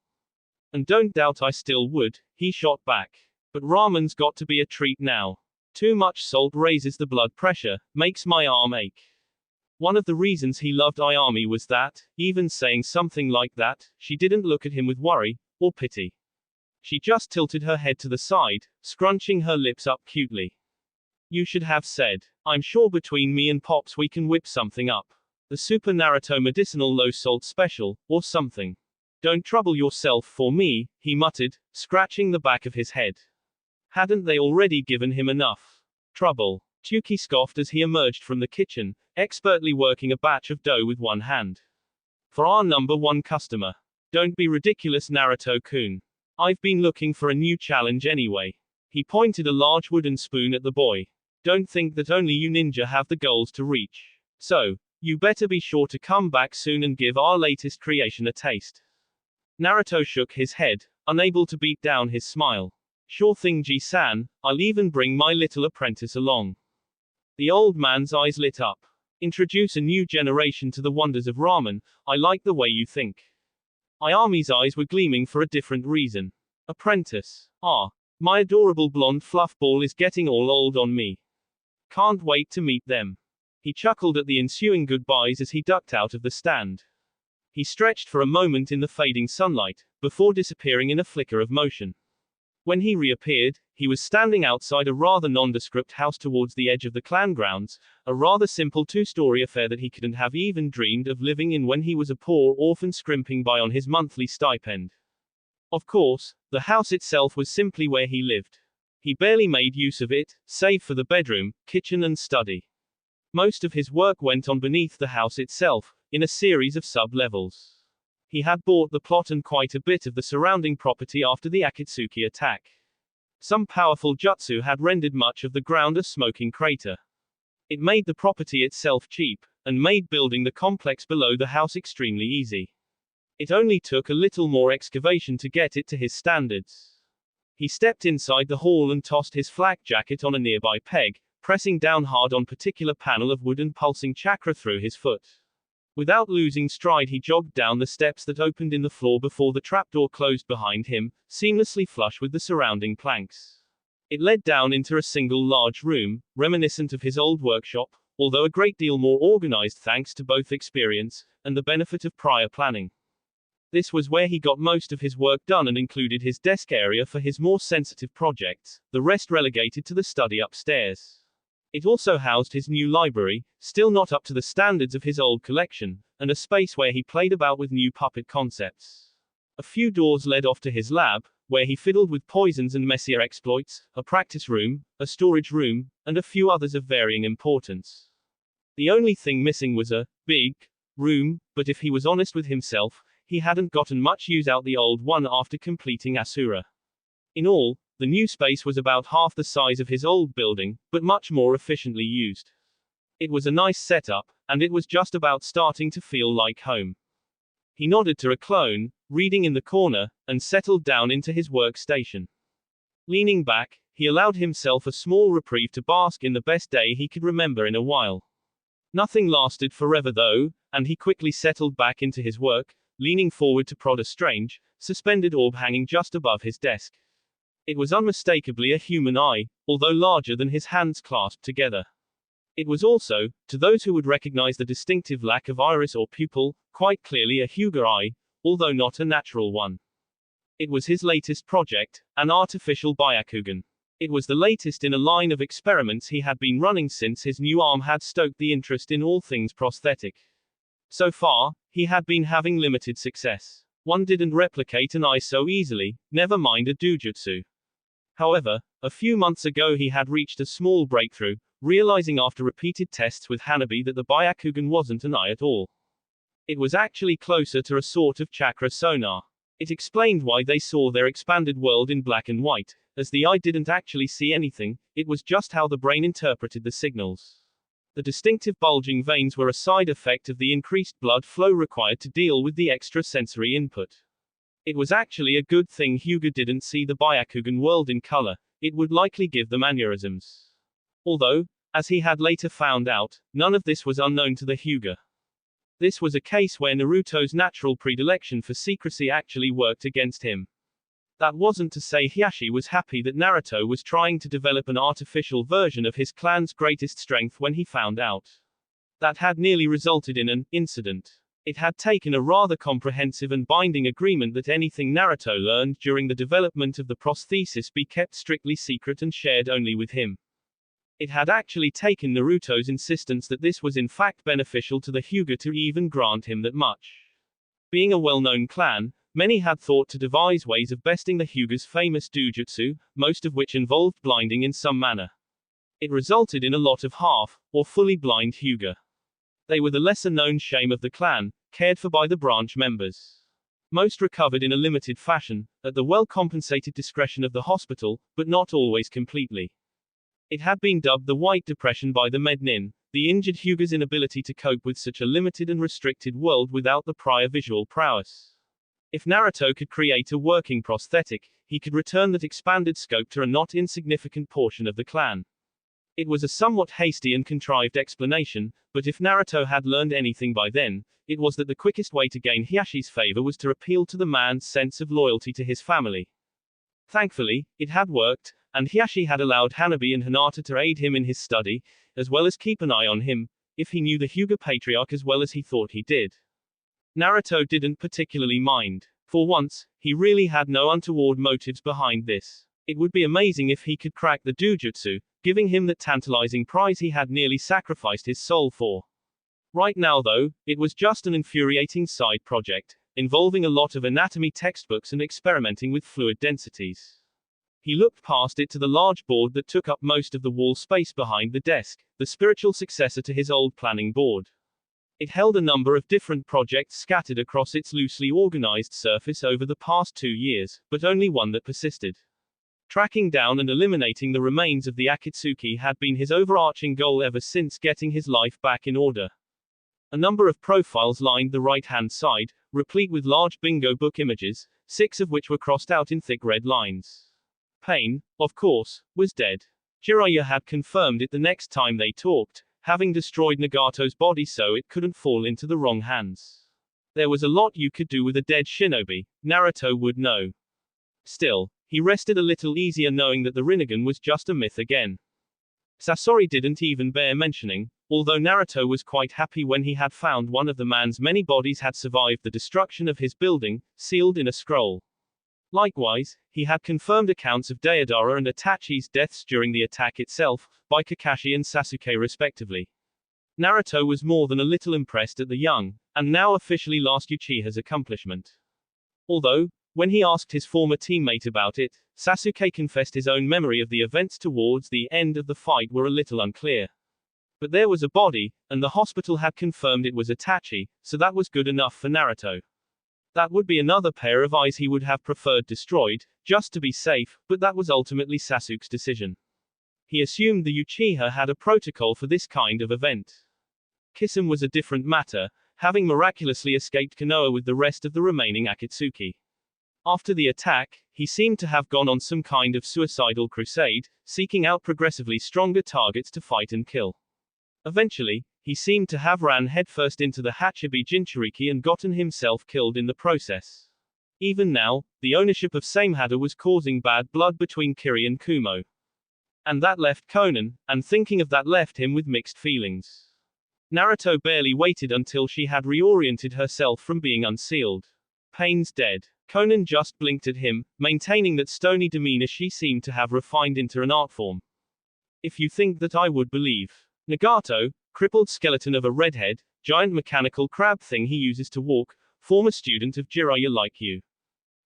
And don't doubt I still would, he shot back. But ramen's got to be a treat now. Too much salt raises the blood pressure, makes my arm ache. One of the reasons he loved Ayami was that, even saying something like that, she didn't look at him with worry, or pity. She just tilted her head to the side, scrunching her lips up cutely. You should have said, I'm sure between me and Pops we can whip something up. The Super Naruto Medicinal Low Salt Special, or something. Don't trouble yourself for me, he muttered, scratching the back of his head. Hadn't they already given him enough trouble? Chuki scoffed as he emerged from the kitchen, expertly working a batch of dough with one hand. For our #1 customer. Don't be ridiculous, Naruto-kun. I've been looking for a new challenge anyway. He pointed a large wooden spoon at the boy. Don't think that only you ninja have the goals to reach. So, you better be sure to come back soon and give our latest creation a taste. Naruto shook his head, unable to beat down his smile. Sure thing, Ji-san, I'll even bring my little apprentice along. The old man's eyes lit up. Introduce a new generation to the wonders of ramen, I like the way you think. Ayami's eyes were gleaming for a different reason. Apprentice. Ah. My adorable blonde fluffball is getting all old on me. Can't wait to meet them. He chuckled at the ensuing goodbyes as he ducked out of the stand. He stretched for a moment in the fading sunlight, before disappearing in a flicker of motion. When he reappeared, he was standing outside a rather nondescript house towards the edge of the clan grounds, a rather simple 2-story affair that he couldn't have even dreamed of living in when he was a poor orphan scrimping by on his monthly stipend. Of course, the house itself was simply where he lived. He barely made use of it, save for the bedroom, kitchen and study. Most of his work went on beneath the house itself, in a series of sub-levels. He had bought the plot and quite a bit of the surrounding property after the Akatsuki attack. Some powerful jutsu had rendered much of the ground a smoking crater. It made the property itself cheap, and made building the complex below the house extremely easy. It only took a little more excavation to get it to his standards. He stepped inside the hall and tossed his flak jacket on a nearby peg, pressing down hard on particular panel of wood and pulsing chakra through his foot. Without losing stride, he jogged down the steps that opened in the floor before the trapdoor closed behind him, seamlessly flush with the surrounding planks. It led down into a single large room, reminiscent of his old workshop, although a great deal more organized thanks to both experience and the benefit of prior planning. This was where he got most of his work done and included his desk area for his more sensitive projects, the rest relegated to the study upstairs. It also housed his new library, still not up to the standards of his old collection, and a space where he played about with new puppet concepts. A few doors led off to his lab, where he fiddled with poisons and messier exploits, a practice room, a storage room, and a few others of varying importance. The only thing missing was a big room, but if he was honest with himself, he hadn't gotten much use out the old one after completing Asura. In all, the new space was about half the size of his old building, but much more efficiently used. It was a nice setup, and it was just about starting to feel like home. He nodded to a clone, reading in the corner, and settled down into his workstation. Leaning back, he allowed himself a small reprieve to bask in the best day he could remember in a while. Nothing lasted forever though, and he quickly settled back into his work, leaning forward to prod a strange, suspended orb hanging just above his desk. It was unmistakably a human eye, although larger than his hands clasped together. It was also, to those who would recognize the distinctive lack of iris or pupil, quite clearly a Hyuga eye, although not a natural one. It was his latest project, an artificial Byakugan. It was the latest in a line of experiments he had been running since his new arm had stoked the interest in all things prosthetic. So far, he had been having limited success. One didn't replicate an eye so easily, never mind a dojutsu. However, a few months ago he had reached a small breakthrough, realizing after repeated tests with Hanabi that the Byakugan wasn't an eye at all. It was actually closer to a sort of chakra sonar. It explained why they saw their expanded world in black and white, as the eye didn't actually see anything, it was just how the brain interpreted the signals. The distinctive bulging veins were a side effect of the increased blood flow required to deal with the extra sensory input. It was actually a good thing Hyuga didn't see the Byakugan world in color, it would likely give them aneurysms. Although, as he had later found out, none of this was unknown to the Hyuga. This was a case where Naruto's natural predilection for secrecy actually worked against him. That wasn't to say Hiashi was happy that Naruto was trying to develop an artificial version of his clan's greatest strength when he found out. That had nearly resulted in an incident. It had taken a rather comprehensive and binding agreement that anything Naruto learned during the development of the prosthesis be kept strictly secret and shared only with him. It had actually taken Naruto's insistence that this was in fact beneficial to the Hyuga to even grant him that much. Being a well-known clan, many had thought to devise ways of besting the Hyuga's famous dojutsu, most of which involved blinding in some manner. It resulted in a lot of half, or fully blind Hyuga. They were the lesser-known shame of the clan, cared for by the branch members. Most recovered in a limited fashion, at the well-compensated discretion of the hospital, but not always completely. It had been dubbed the White Depression by the Mednin, the injured Hyuga's inability to cope with such a limited and restricted world without the prior visual prowess. If Naruto could create a working prosthetic, he could return that expanded scope to a not insignificant portion of the clan. It was a somewhat hasty and contrived explanation, but if Naruto had learned anything by then, it was that the quickest way to gain Hiashi's favor was to appeal to the man's sense of loyalty to his family. Thankfully, it had worked, and Hiashi had allowed Hanabi and Hinata to aid him in his study, as well as keep an eye on him, if he knew the Hyuga patriarch as well as he thought he did. Naruto didn't particularly mind. For once, he really had no untoward motives behind this. It would be amazing if he could crack the dojutsu, giving him that tantalizing prize he had nearly sacrificed his soul for. Right now though, it was just an infuriating side project, involving a lot of anatomy textbooks and experimenting with fluid densities. He looked past it to the large board that took up most of the wall space behind the desk, the spiritual successor to his old planning board. It held a number of different projects scattered across its loosely organized surface over the past 2 years, but only one that persisted. Tracking down and eliminating the remains of the Akatsuki had been his overarching goal ever since getting his life back in order. A number of profiles lined the right-hand side, replete with large bingo book images, 6 of which were crossed out in thick red lines. Pain, of course, was dead. Jiraiya had confirmed it the next time they talked, having destroyed Nagato's body so it couldn't fall into the wrong hands. There was a lot you could do with a dead shinobi, Naruto would know. Still, he rested a little easier knowing that the Rinnegan was just a myth again. Sasori didn't even bear mentioning, although Naruto was quite happy when he had found one of the man's many bodies had survived the destruction of his building, sealed in a scroll. Likewise, he had confirmed accounts of Deidara and Itachi's deaths during the attack itself, by Kakashi and Sasuke respectively. Naruto was more than a little impressed at the young, and now officially last Uchiha's accomplishment. Although, when he asked his former teammate about it, Sasuke confessed his own memory of the events towards the end of the fight were a little unclear. But there was a body, and the hospital had confirmed it was Itachi, so that was good enough for Naruto. That would be another pair of eyes he would have preferred destroyed, just to be safe, but that was ultimately Sasuke's decision. He assumed the Uchiha had a protocol for this kind of event. Kisame was a different matter, having miraculously escaped Konoha with the rest of the remaining Akatsuki. After the attack, he seemed to have gone on some kind of suicidal crusade, seeking out progressively stronger targets to fight and kill. Eventually, he seemed to have ran headfirst into the Hachibi Jinchuriki and gotten himself killed in the process. Even now, the ownership of Samehada was causing bad blood between Kiri and Kumo. And that left Conan, and thinking of that left him with mixed feelings. Naruto barely waited until she had reoriented herself from being unsealed. Pain's dead. Conan just blinked at him, maintaining that stony demeanor she seemed to have refined into an art form. If you think that I would believe. Nagato, crippled skeleton of a redhead, giant mechanical crab thing he uses to walk, former student of Jiraiya like you.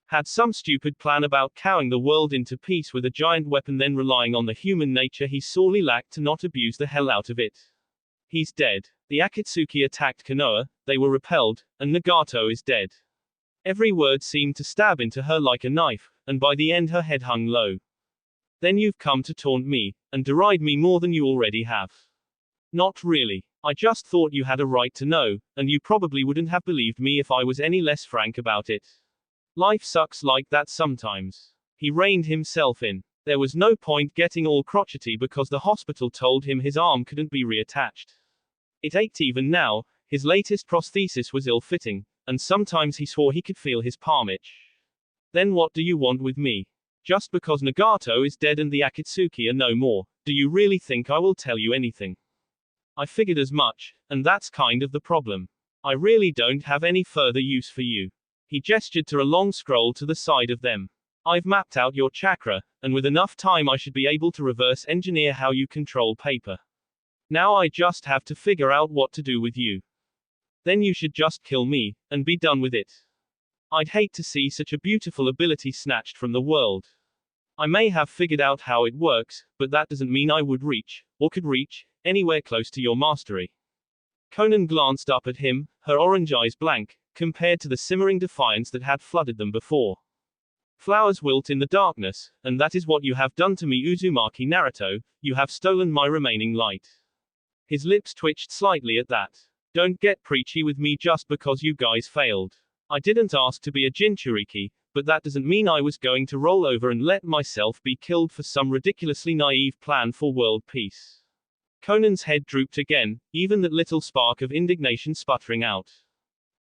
Had some stupid plan about cowing the world into peace with a giant weapon, then relying on the human nature he sorely lacked to not abuse the hell out of it. He's dead. The Akatsuki attacked Konoha, they were repelled, and Nagato is dead. Every word seemed to stab into her like a knife, and by the end her head hung low. Then you've come to taunt me, and deride me more than you already have. Not really. I just thought you had a right to know, and you probably wouldn't have believed me if I was any less frank about it. Life sucks like that sometimes. He reined himself in. There was no point getting all crotchety because the hospital told him his arm couldn't be reattached. It ached even now, his latest prosthesis was ill-fitting, and sometimes he swore he could feel his palm itch. Then what do you want with me? Just because Nagato is dead and the Akatsuki are no more, do you really think I will tell you anything? I figured as much, and that's kind of the problem. I really don't have any further use for you. He gestured to a long scroll to the side of them. I've mapped out your chakra, and with enough time I should be able to reverse engineer how you control paper. Now I just have to figure out what to do with you. Then you should just kill me, and be done with it. I'd hate to see such a beautiful ability snatched from the world. I may have figured out how it works, but that doesn't mean I would reach, or could reach, anywhere close to your mastery. Conan glanced up at him, her orange eyes blank, compared to the simmering defiance that had flooded them before. Flowers wilt in the darkness, and that is what you have done to me, Uzumaki Naruto, you have stolen my remaining light. His lips twitched slightly at that. Don't get preachy with me just because you guys failed. I didn't ask to be a Jinchuriki, but that doesn't mean I was going to roll over and let myself be killed for some ridiculously naive plan for world peace. Conan's head drooped again, even that little spark of indignation sputtering out.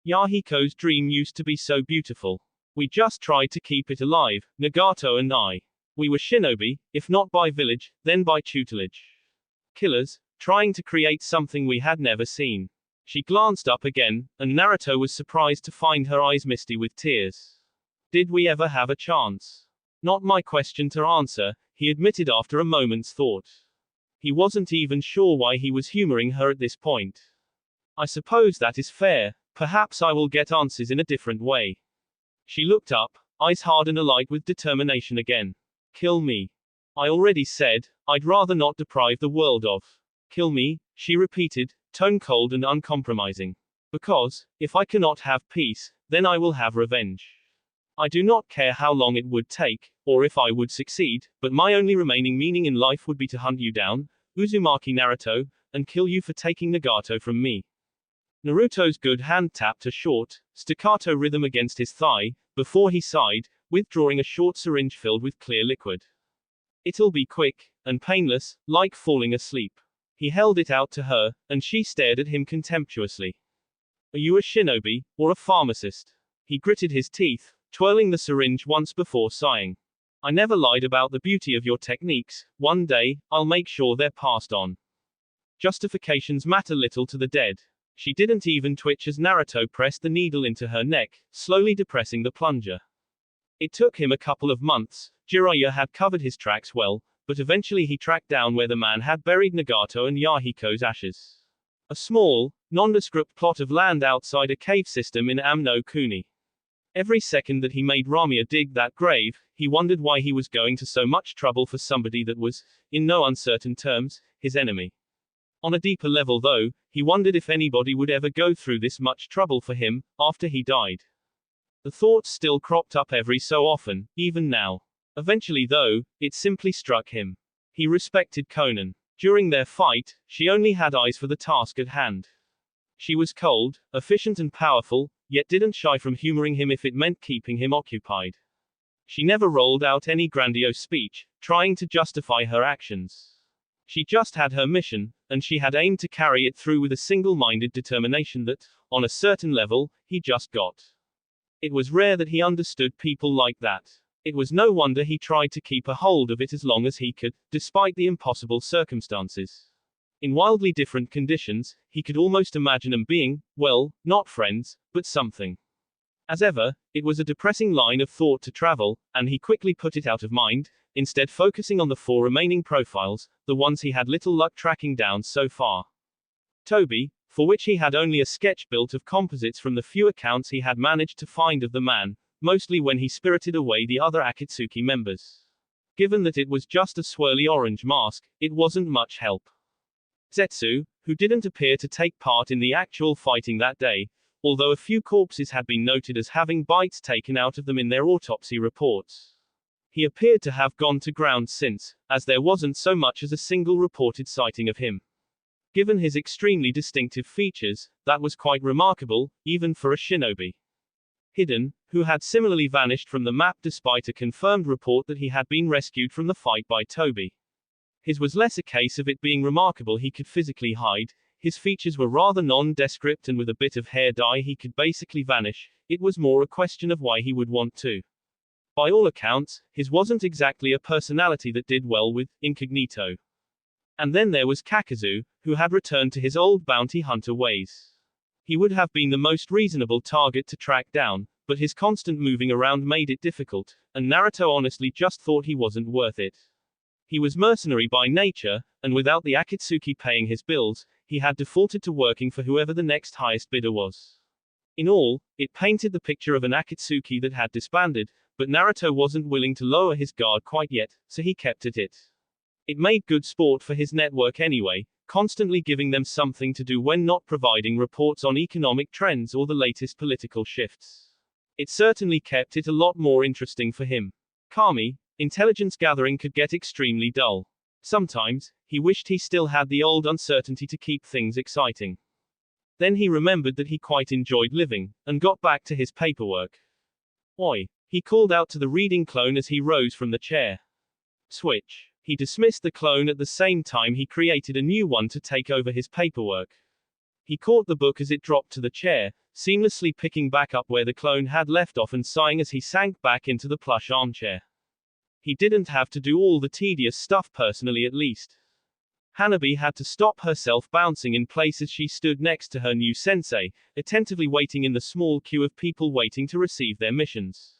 Yahiko's dream used to be so beautiful. We just tried to keep it alive, Nagato and I. We were shinobi, if not by village, then by tutelage. Killers, trying to create something we had never seen. She glanced up again, and Naruto was surprised to find her eyes misty with tears. Did we ever have a chance? Not my question to answer, he admitted after a moment's thought. He wasn't even sure why he was humoring her at this point. I suppose that is fair, perhaps I will get answers in a different way. She looked up, eyes hard and alight with determination again. Kill me. I already said, I'd rather not deprive the world of. Kill me, she repeated, tone cold and uncompromising. Because, if I cannot have peace, then I will have revenge. I do not care how long it would take, or if I would succeed, but my only remaining meaning in life would be to hunt you down, Uzumaki Naruto, and kill you for taking Nagato from me. Naruto's good hand tapped a short, staccato rhythm against his thigh, before he sighed, withdrawing a short syringe filled with clear liquid. It'll be quick, and painless, like falling asleep. He held it out to her, and she stared at him contemptuously. Are you a shinobi, or a pharmacist? He gritted his teeth, twirling the syringe once before sighing. I never lied about the beauty of your techniques, one day, I'll make sure they're passed on. Justifications matter little to the dead. She didn't even twitch as Naruto pressed the needle into her neck, slowly depressing the plunger. It took him a couple of months. Jiraiya had covered his tracks well, but eventually he tracked down where the man had buried Nagato and Yahiko's ashes. A small, nondescript plot of land outside a cave system in Amno Kuni. Every second that he made Ramia dig that grave, he wondered why he was going to so much trouble for somebody that was, in no uncertain terms, his enemy. On a deeper level though, he wondered if anybody would ever go through this much trouble for him, after he died. The thoughts still cropped up every so often, even now. Eventually though, it simply struck him. He respected Conan. During their fight, she only had eyes for the task at hand. She was cold, efficient and powerful, yet didn't shy from humoring him if it meant keeping him occupied. She never rolled out any grandiose speech, trying to justify her actions. She just had her mission, and she had aimed to carry it through with a single-minded determination that, on a certain level, he just got. It was rare that he understood people like that. It was no wonder he tried to keep a hold of it as long as he could, despite the impossible circumstances. In wildly different conditions, he could almost imagine them being, well, not friends, but something. As ever, it was a depressing line of thought to travel, and he quickly put it out of mind, instead focusing on the 4 remaining profiles, the ones he had little luck tracking down so far. Toby, for which he had only a sketch built of composites from the few accounts he had managed to find of the man, mostly when he spirited away the other Akatsuki members. Given that it was just a swirly orange mask, it wasn't much help. Zetsu, who didn't appear to take part in the actual fighting that day, although a few corpses had been noted as having bites taken out of them in their autopsy reports. He appeared to have gone to ground since, as there wasn't so much as a single reported sighting of him. Given his extremely distinctive features, that was quite remarkable, even for a shinobi. Hidden, who had similarly vanished from the map despite a confirmed report that he had been rescued from the fight by Toby. His was less a case of it being remarkable he could physically hide, his features were rather nondescript and with a bit of hair dye he could basically vanish, it was more a question of why he would want to. By all accounts, his wasn't exactly a personality that did well with incognito. And then there was Kakazu, who had returned to his old bounty hunter ways. He would have been the most reasonable target to track down, but his constant moving around made it difficult, and Naruto honestly just thought he wasn't worth it. He was mercenary by nature, and without the Akatsuki paying his bills, he had defaulted to working for whoever the next highest bidder was. In all, it painted the picture of an Akatsuki that had disbanded, but Naruto wasn't willing to lower his guard quite yet, so he kept at it. It made good sport for his network anyway, constantly giving them something to do when not providing reports on economic trends or the latest political shifts. It certainly kept it a lot more interesting for him. Kami, intelligence gathering could get extremely dull. Sometimes, he wished he still had the old uncertainty to keep things exciting. Then he remembered that he quite enjoyed living, and got back to his paperwork. Oi! He called out to the reading clone as he rose from the chair. Switch. He dismissed the clone at the same time he created a new one to take over his paperwork. He caught the book as it dropped to the chair, seamlessly picking back up where the clone had left off and sighing as he sank back into the plush armchair. He didn't have to do all the tedious stuff personally at least. Hanabi had to stop herself bouncing in place as she stood next to her new sensei, attentively waiting in the small queue of people waiting to receive their missions.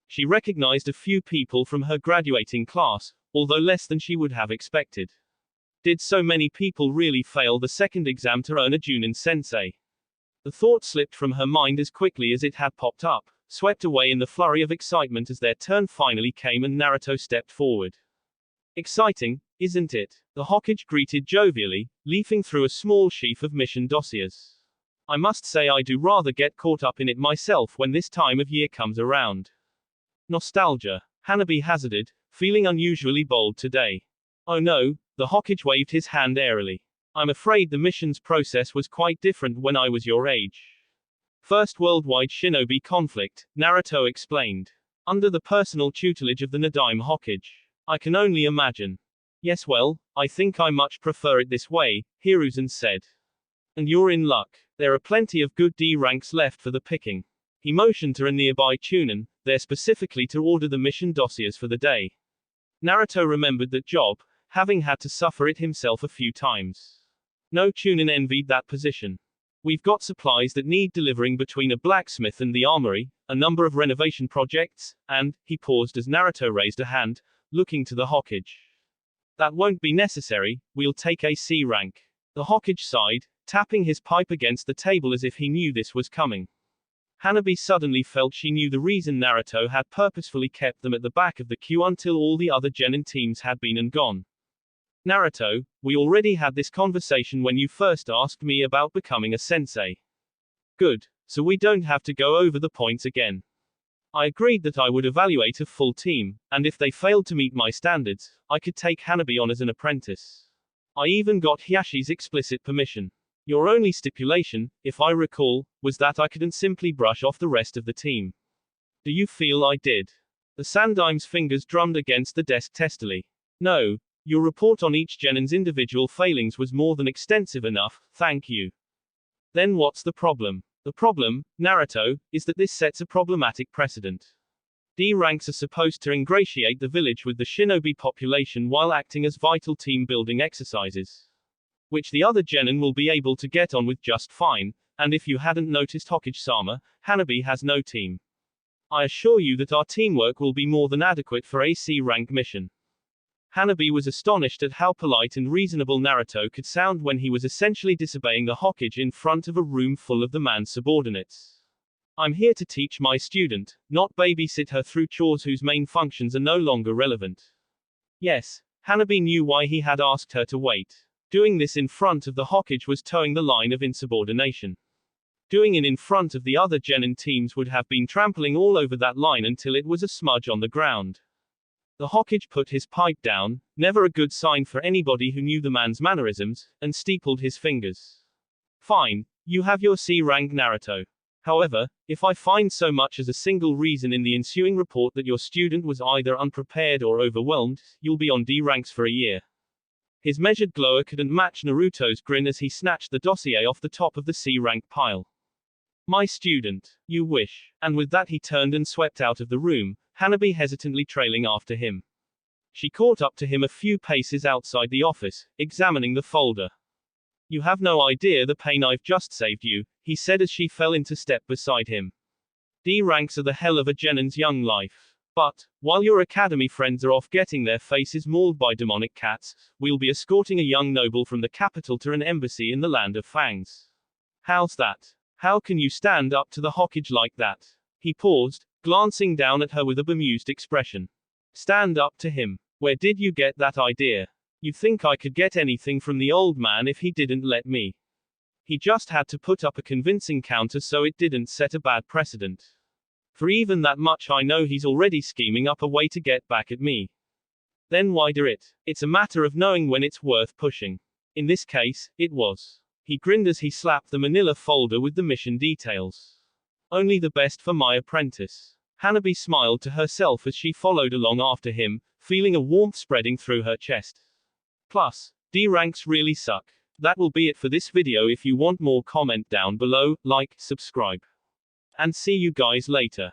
She recognized a few people from her graduating class, although less than she would have expected. Did so many people really fail the second exam to earn a Junin sensei? The thought slipped from her mind as quickly as it had popped up, swept away in the flurry of excitement as their turn finally came and Naruto stepped forward. Exciting, isn't it? The Hokage greeted jovially, leafing through a small sheaf of mission dossiers. I must say I do rather get caught up in it myself when this time of year comes around. Nostalgia. Hanabi hazarded, feeling unusually bold today. Oh no, the Hokage waved his hand airily. I'm afraid the missions process was quite different when I was your age. First worldwide shinobi conflict, Naruto explained. Under the personal tutelage of the Nadaime Hokage. I can only imagine. Yes, well, I think I much prefer it this way, Hiruzen said. And you're in luck. There are plenty of good D ranks left for the picking. He motioned to a nearby Chunin, there specifically to order the mission dossiers for the day. Naruto remembered that job, having had to suffer it himself a few times. No Chunin envied that position. We've got supplies that need delivering between a blacksmith and the armory, a number of renovation projects, and, he paused as Naruto raised a hand, looking to the Hokage. That won't be necessary, we'll take a C rank. The Hokage sighed, tapping his pipe against the table as if he knew this was coming. Hanabi suddenly felt she knew the reason Naruto had purposefully kept them at the back of the queue until all the other genin teams had been and gone. Naruto, we already had this conversation when you first asked me about becoming a sensei. Good, so we don't have to go over the points again. I agreed that I would evaluate a full team, and if they failed to meet my standards, I could take Hanabi on as an apprentice. I even got Hyashi's explicit permission. Your only stipulation, if I recall, was that I couldn't simply brush off the rest of the team. Do you feel I did? The Sandaime's fingers drummed against the desk testily. No, your report on each genin's individual failings was more than extensive enough, thank you. Then what's the problem? The problem, Naruto, is that this sets a problematic precedent. D ranks are supposed to ingratiate the village with the shinobi population while acting as vital team building exercises, which the other genin will be able to get on with just fine, and if you hadn't noticed Hokage-sama, Hanabi has no team. I assure you that our teamwork will be more than adequate for a C rank mission. Hanabi was astonished at how polite and reasonable Naruto could sound when he was essentially disobeying the Hokage in front of a room full of the man's subordinates. I'm here to teach my student, not babysit her through chores whose main functions are no longer relevant. Yes, Hanabi knew why he had asked her to wait. Doing this in front of the Hokage was towing the line of insubordination. Doing it in front of the other genin teams would have been trampling all over that line until it was a smudge on the ground. The Hokage put his pipe down, never a good sign for anybody who knew the man's mannerisms, and steepled his fingers. Fine, you have your C rank, Naruto. However, if I find so much as a single reason in the ensuing report that your student was either unprepared or overwhelmed, you'll be on D ranks for a year. His measured glower couldn't match Naruto's grin as he snatched the dossier off the top of the C rank pile. My student, you wish. And with that he turned and swept out of the room, Hanabi hesitantly trailing after him. She caught up to him a few paces outside the office, examining the folder. You have no idea the pain I've just saved you, he said as she fell into step beside him. D ranks are the hell of a genin's young life. But, while your academy friends are off getting their faces mauled by demonic cats, we'll be escorting a young noble from the capital to an embassy in the land of fangs. How's that? How can you stand up to the Hokage like that? He paused, glancing down at her with a bemused expression. Stand up to him. Where did you get that idea? You think I could get anything from the old man if he didn't let me? He just had to put up a convincing counter so it didn't set a bad precedent. For even that much I know he's already scheming up a way to get back at me. Then why do it? It's a matter of knowing when it's worth pushing. In this case, it was. He grinned as he slapped the manila folder with the mission details. Only the best for my apprentice. Hanabi smiled to herself as she followed along after him, feeling a warmth spreading through her chest. Plus, D ranks really suck. That will be it for this video. If you want more, comment down below, like, subscribe. And see you guys later.